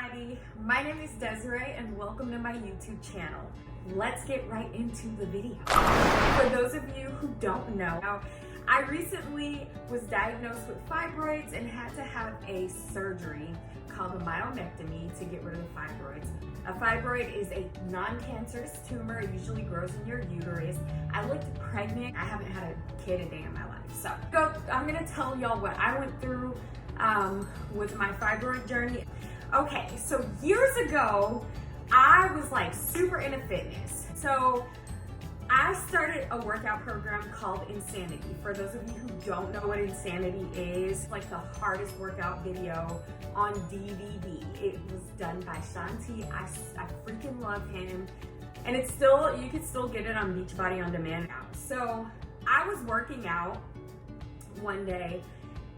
everybody, my name is Desiree and welcome to my YouTube channel. Let's get right into the video. For those of you who don't know, I recently was diagnosed with fibroids and had to have a surgery called a myomectomy to get rid of the fibroids. A fibroid is a non-cancerous tumor. It usually grows in your uterus. I looked pregnant. I haven't had a kid a day in my life. So I'm gonna tell y'all what I went through with my fibroid journey. Okay, so years ago, I was like super into fitness. So I started a workout program called Insanity. For those of you who don't know what Insanity is, like the hardest workout video on DVD. It was done by Shanti. I freaking love him. And it's still, you can still get it on Beachbody On Demand now. So I was working out one day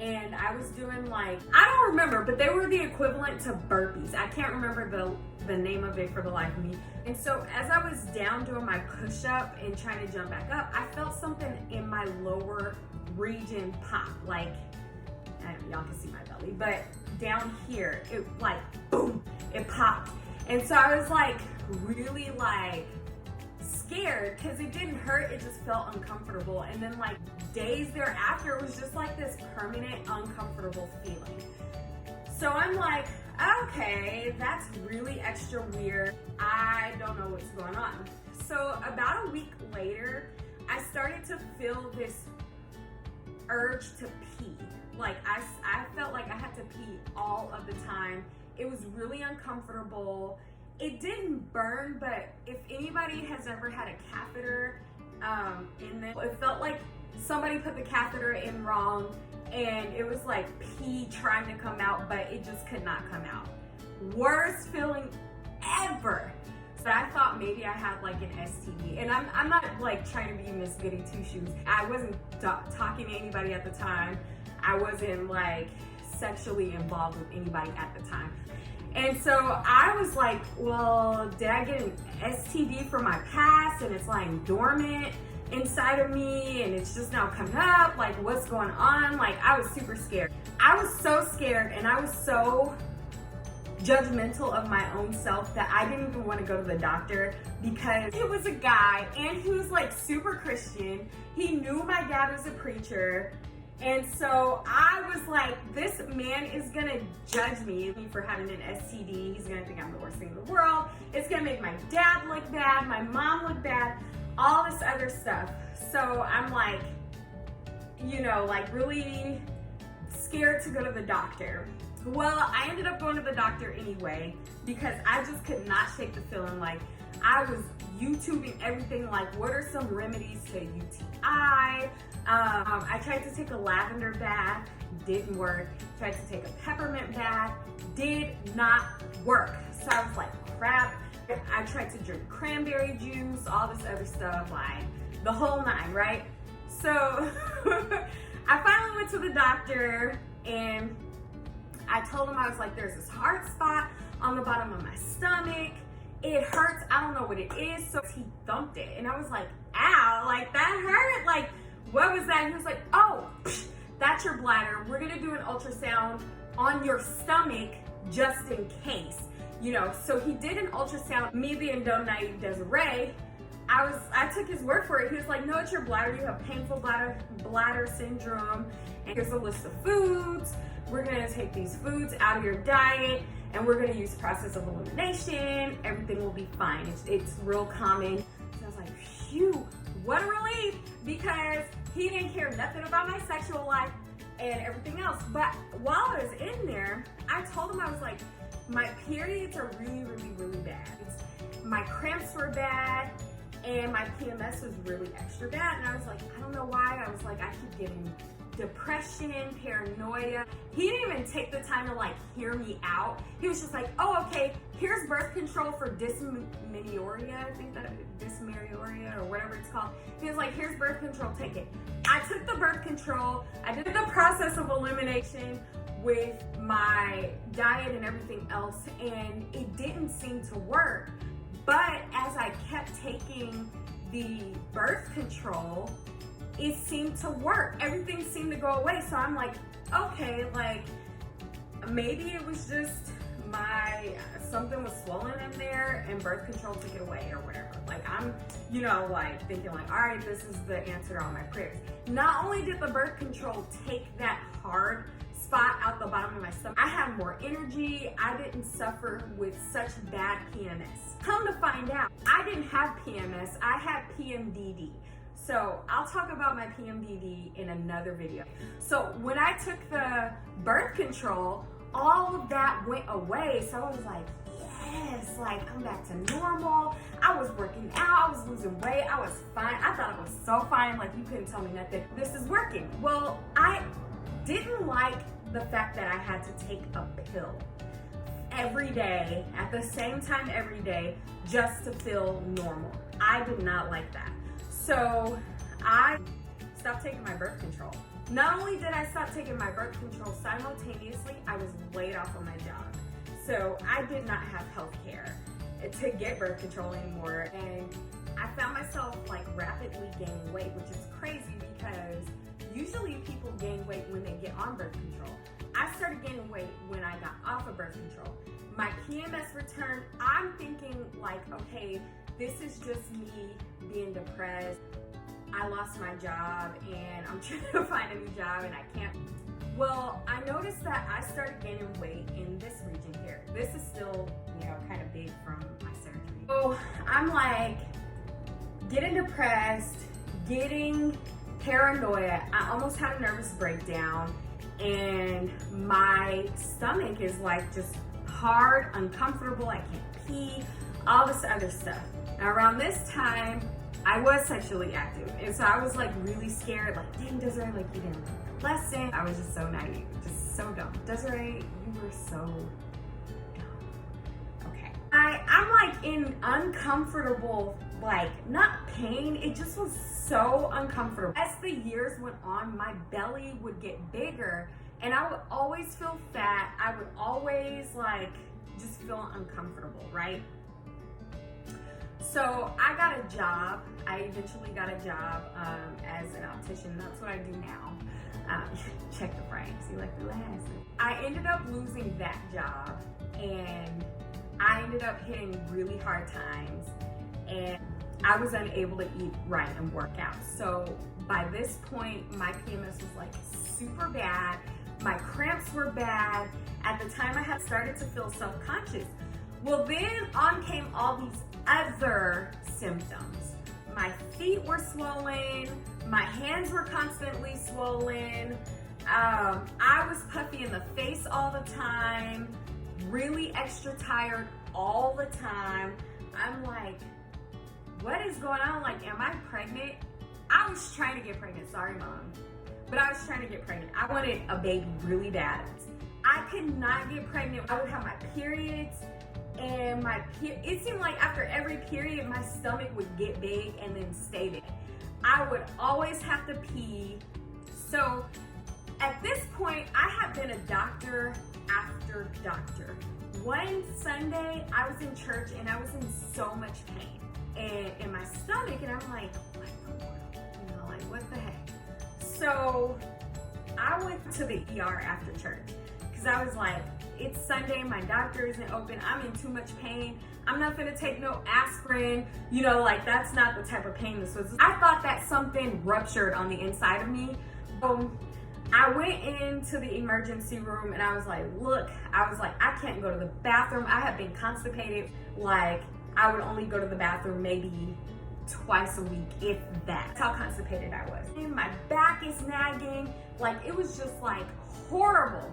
and I was doing like, I don't remember, but they were the equivalent to burpees. I can't remember the name of it for the life of me. And so as I was down doing my push-up and trying to jump back up, I felt something in my lower region pop. Like, y'all can see my belly, but down here, it like, boom, it popped. And so I was like, really like scared because it didn't hurt, it just felt uncomfortable. And then like days thereafter, it was just like this permanent uncomfortable feeling. So I'm like, okay, that's really extra weird. I don't know what's going on. So about a week later, I started to feel this urge to pee. Like I felt like I had to pee all of the time. It was really uncomfortable. It didn't burn, but if anybody has ever had a catheter in them, it felt like somebody put the catheter in wrong and it was like pee trying to come out, but it just could not come out. Worst feeling ever. So I thought maybe I had like an STD, and I'm not like trying to be Miss Goody Two Shoes. I wasn't talking to anybody at the time. I wasn't like sexually involved with anybody at the time. And so I was like, well, did I get an STD from my past and it's lying dormant inside of me and it's just now coming up? Like, what's going on? Like, I was super scared. I was so scared and I was so judgmental of my own self that I didn't even want to go to the doctor because he was a guy and he was like super Christian. He knew my dad was a preacher. And so I was like, this man is gonna judge me for having an STD. He's gonna think I'm the worst thing in the world. It's gonna make my dad look bad, my mom look bad, all this other stuff. So I'm like, you know, like really scared to go to the doctor. Well, I ended up going to the doctor anyway because I just could not shake the feeling. Like I was YouTubing everything, like what are some remedies to UTI? I tried to take a lavender bath, didn't work. Tried to take a peppermint bath, did not work. So I was like, crap. I tried to drink cranberry juice, all this other stuff, like the whole nine, right? So I finally went to the doctor and I told him, I was like, there's this hard spot on the bottom of my stomach. It hurts, I don't know what it is. So he thumped it and I was like, ow, like that hurt. Like, what was that? And he was like, oh, that's your bladder. We're gonna do an ultrasound on your stomach just in case, you know. So he did an ultrasound. Me being dumb, naive Desiree, I took his word for it. He was like, no, it's your bladder. You have painful bladder syndrome. And here's a list of foods. We're gonna take these foods out of your diet and we're gonna use process of elimination. Everything will be fine. It's real common. So I was like, phew, what a relief, because he didn't care nothing about my sexual life and everything else. But while I was in there, I told him, I was like, my periods are really, really, really bad. My cramps were bad and my PMS was really extra bad. And I was like, I don't know why. I was like, I keep getting depression, paranoia. He didn't even take the time to like hear me out. He was just like, oh, okay, here's birth control for dysmenorrhea. I think that dysmenorrhea or whatever it's called. He was like, here's birth control, take it. I took the birth control. I did the process of elimination with my diet and everything else, and it didn't seem to work. But as I kept taking the birth control, it seemed to work. Everything seemed to go away. So I'm like, okay, like maybe it was just my something was swollen in there and birth control took it away or whatever. Like I'm, you know, like thinking like, all right, this is the answer to all my prayers. Not only did the birth control take that hard spot out the bottom of my stomach, I had more energy. I didn't suffer with such bad PMS. Come to find out, I didn't have PMS, I had PMDD. So I'll talk about my PMDD in another video. So when I took the birth control, all of that went away. So I was like, yes, like I'm back to normal. I was working out, I was losing weight, I was fine. I thought I was so fine, like you couldn't tell me nothing. This is working. Well, I didn't like the fact that I had to take a pill every day at the same time every day just to feel normal. I did not like that. So I stopped taking my birth control. Not only did I stop taking my birth control, simultaneously I was laid off on my job. So I did not have health care to get birth control anymore. And I found myself like rapidly gaining weight, which is crazy because usually people gain weight when they get on birth control. I started gaining weight when I got off of birth control. My PMS returned. I'm thinking like, okay, this is just me being depressed. I lost my job and I'm trying to find a new job and I can't. Well, I noticed that I started gaining weight in this region here. This is still, you know, kind of big from my surgery. So I'm like getting depressed, getting paranoia. I almost had a nervous breakdown and my stomach is like just hard, uncomfortable. I can't pee, all this other stuff. Now around this time, I was sexually active. And so I was like really scared, like, dang, Desiree, like you didn't learn a lesson. I was just so naive, just so dumb. Desiree, you were so dumb. Okay. I'm like in uncomfortable, like not pain, it just was so uncomfortable. As the years went on, my belly would get bigger and I would always feel fat. I would always like just feel uncomfortable, right? So I got a job. I eventually got a job as an optician. That's what I do now. Check the frame, see like the last. I ended up losing that job and I ended up hitting really hard times and I was unable to eat right and work out. So by this point, my PMS was like super bad. My cramps were bad. At the time I had started to feel self-conscious. Well, then on came all these other symptoms. My feet were swollen, my hands were constantly swollen, I was puffy in the face all the time, really extra tired all the time. I'm like, what is going on? Like, am I pregnant? I was trying to get pregnant, sorry mom, but I was trying to get pregnant. I wanted a baby really bad. I could not get pregnant. I would have my periods and it seemed like after every period, my stomach would get big and then stay big. I would always have to pee. So at this point, I had been a doctor after doctor. One Sunday, I was in church and I was in so much pain and in my stomach, and I'm like, what the world? You know, like what the heck? So I went to the ER after church because I was like, it's Sunday, my doctor isn't open, I'm in too much pain, I'm not gonna take no aspirin, you know, like that's not the type of pain this was. I thought that something ruptured on the inside of me. I went into the emergency room and I was like, look, I can't go to the bathroom. I have been constipated. Like I would only go to the bathroom maybe twice a week, if that. That's how constipated I was. And my back is nagging. Like it was just like horrible.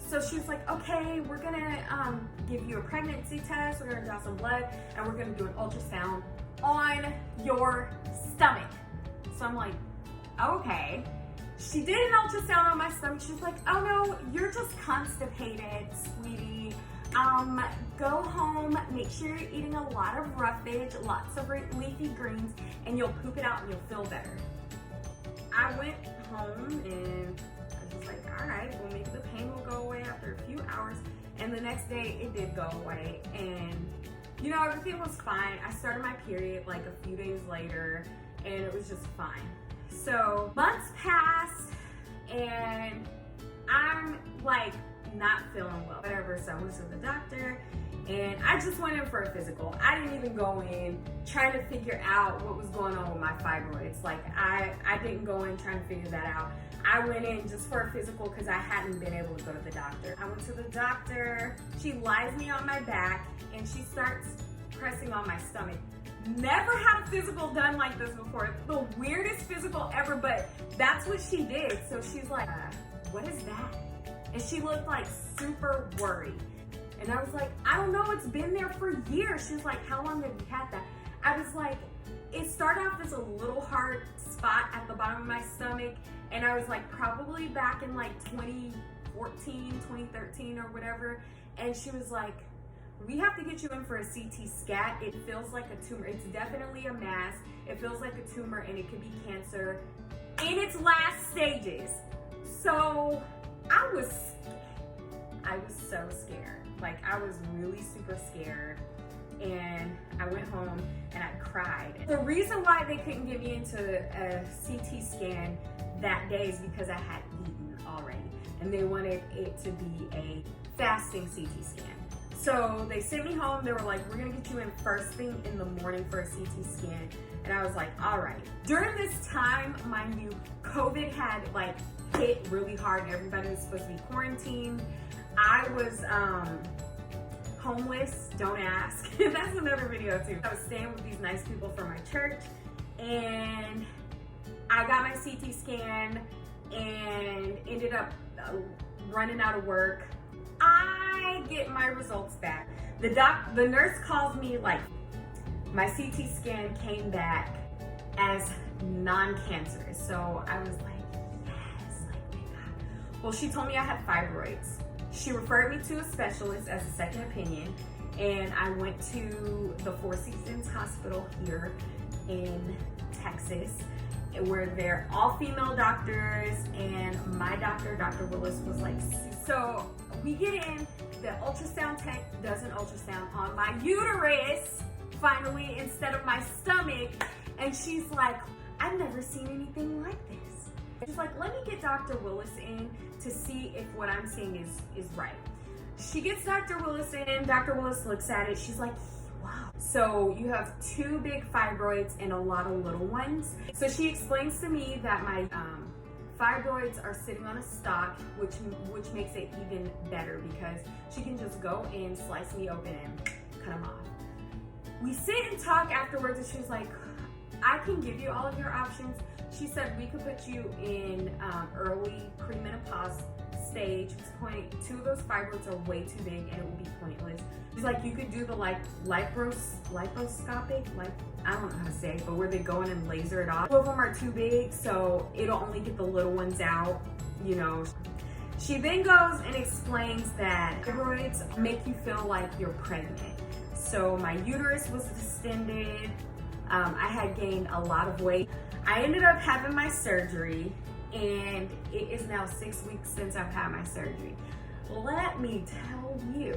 So she was like, okay, we're gonna give you a pregnancy test, we're gonna draw some blood, and we're gonna do an ultrasound on your stomach. So I'm like, okay. She did an ultrasound on my stomach. She was like, oh no, you're just constipated, sweetie. Go home, make sure you're eating a lot of roughage, lots of leafy greens, and you'll poop it out and you'll feel better. I went home and I was like, all right, well maybe the pain will go away after a few hours. And the next day it did go away and you know, everything was fine. I started my period like a few days later and it was just fine. So months passed and I'm like not feeling well. Whatever, so I went to the doctor and I just went in for a physical. I didn't even go in trying to figure out what was going on with my fibroids. Like I didn't go in trying to figure that out. I went in just for a physical because I hadn't been able to go to the doctor. I went to the doctor, she lies me on my back and she starts pressing on my stomach. Never had a physical done like this before. The weirdest physical ever, but that's what she did. So she's like, what is that? And she looked like super worried. And I was like, I don't know, it's been there for years. She was like, how long have you had that? I was like, it started off as a little hard spot at the bottom of my stomach. And I was like, probably back in like 2014, 2013 or whatever. And she was like, we have to get you in for a CT scan. It feels like a tumor. It's definitely a mass. It feels like a tumor and it could be cancer in its last stages. So I was so scared. Like I was really super scared. And I went home and I cried. The reason why they couldn't get me into a CT scan that day is because I had eaten already. And they wanted it to be a fasting CT scan. So they sent me home. They were like, we're gonna get you in first thing in the morning for a CT scan. And I was like, all right. During this time, mind you, COVID had like hit really hard. Everybody was supposed to be quarantined. I was homeless, don't ask. That's another video too. I was staying with these nice people from my church and I got my CT scan and ended up running out of work. I get my results back. The nurse calls me like, my CT scan came back as non-cancerous. So I was like, yes, like thank God. Well, she told me I had fibroids. She referred me to a specialist as a second opinion. And I went to the Four Seasons Hospital here in Texas, where they're all female doctors. And my doctor, Dr. Willis, was like, so we get in, the ultrasound tech does an ultrasound on my uterus, finally, instead of my stomach. And she's like, I've never seen anything like this. She's like, let me get Dr. Willis in to see if what I'm seeing is right. She gets Dr. Willis in, Dr. Willis looks at it, she's like, wow. So you have 2 big fibroids and a lot of little ones. So she explains to me that my fibroids are sitting on a stalk, which makes it even better because she can just go in, slice me open and cut them off. We sit and talk afterwards and she was like, I can give you all of your options. She said we could put you in early premenopause stage. 2 of those fibroids are way too big and it will be pointless. She's like, you could do the liposcopic, I don't know how to say it, but where they go in and laser it off. 2 of them are too big, so it'll only get the little ones out, you know. She then goes and explains that fibroids make you feel like you're pregnant. So my uterus was distended. I had gained a lot of weight. I ended up having my surgery and it is now 6 weeks since I've had my surgery. Let me tell you,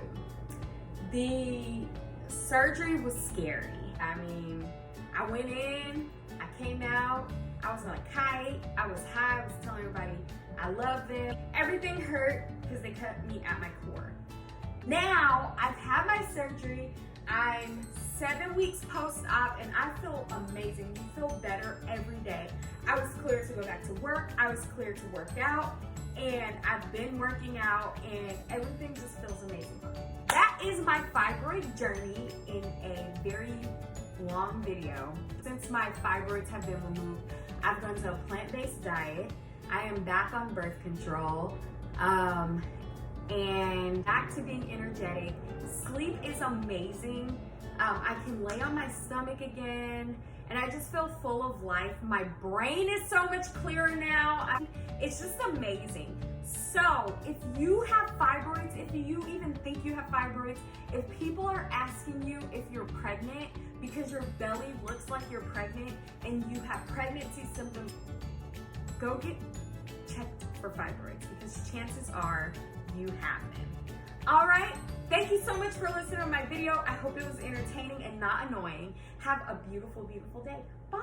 the surgery was scary. I mean, I went in, I came out, I was on a kite, I was high, I was telling everybody I love them. Everything hurt because they cut me at my core. Now, I've had my surgery, I'm 7 weeks post-op and I feel amazing. You feel better every day. I was clear to go back to work, I was clear to work out, and I've been working out and everything just feels amazing. That is my fibroid journey in a very long video. Since my fibroids have been removed, I've gone to a plant-based diet. I am back on birth control and back to being energetic. Sleep is amazing. I can lay on my stomach again and I just feel full of life. My brain is so much clearer now. It's just amazing. So if you have fibroids, if you even think you have fibroids, if people are asking you if you're pregnant because your belly looks like you're pregnant and you have pregnancy symptoms, go get checked for fibroids because chances are you have them. All right, thank you so much for listening to my video. I hope it was entertaining and not annoying. Have a beautiful, beautiful day. Bye.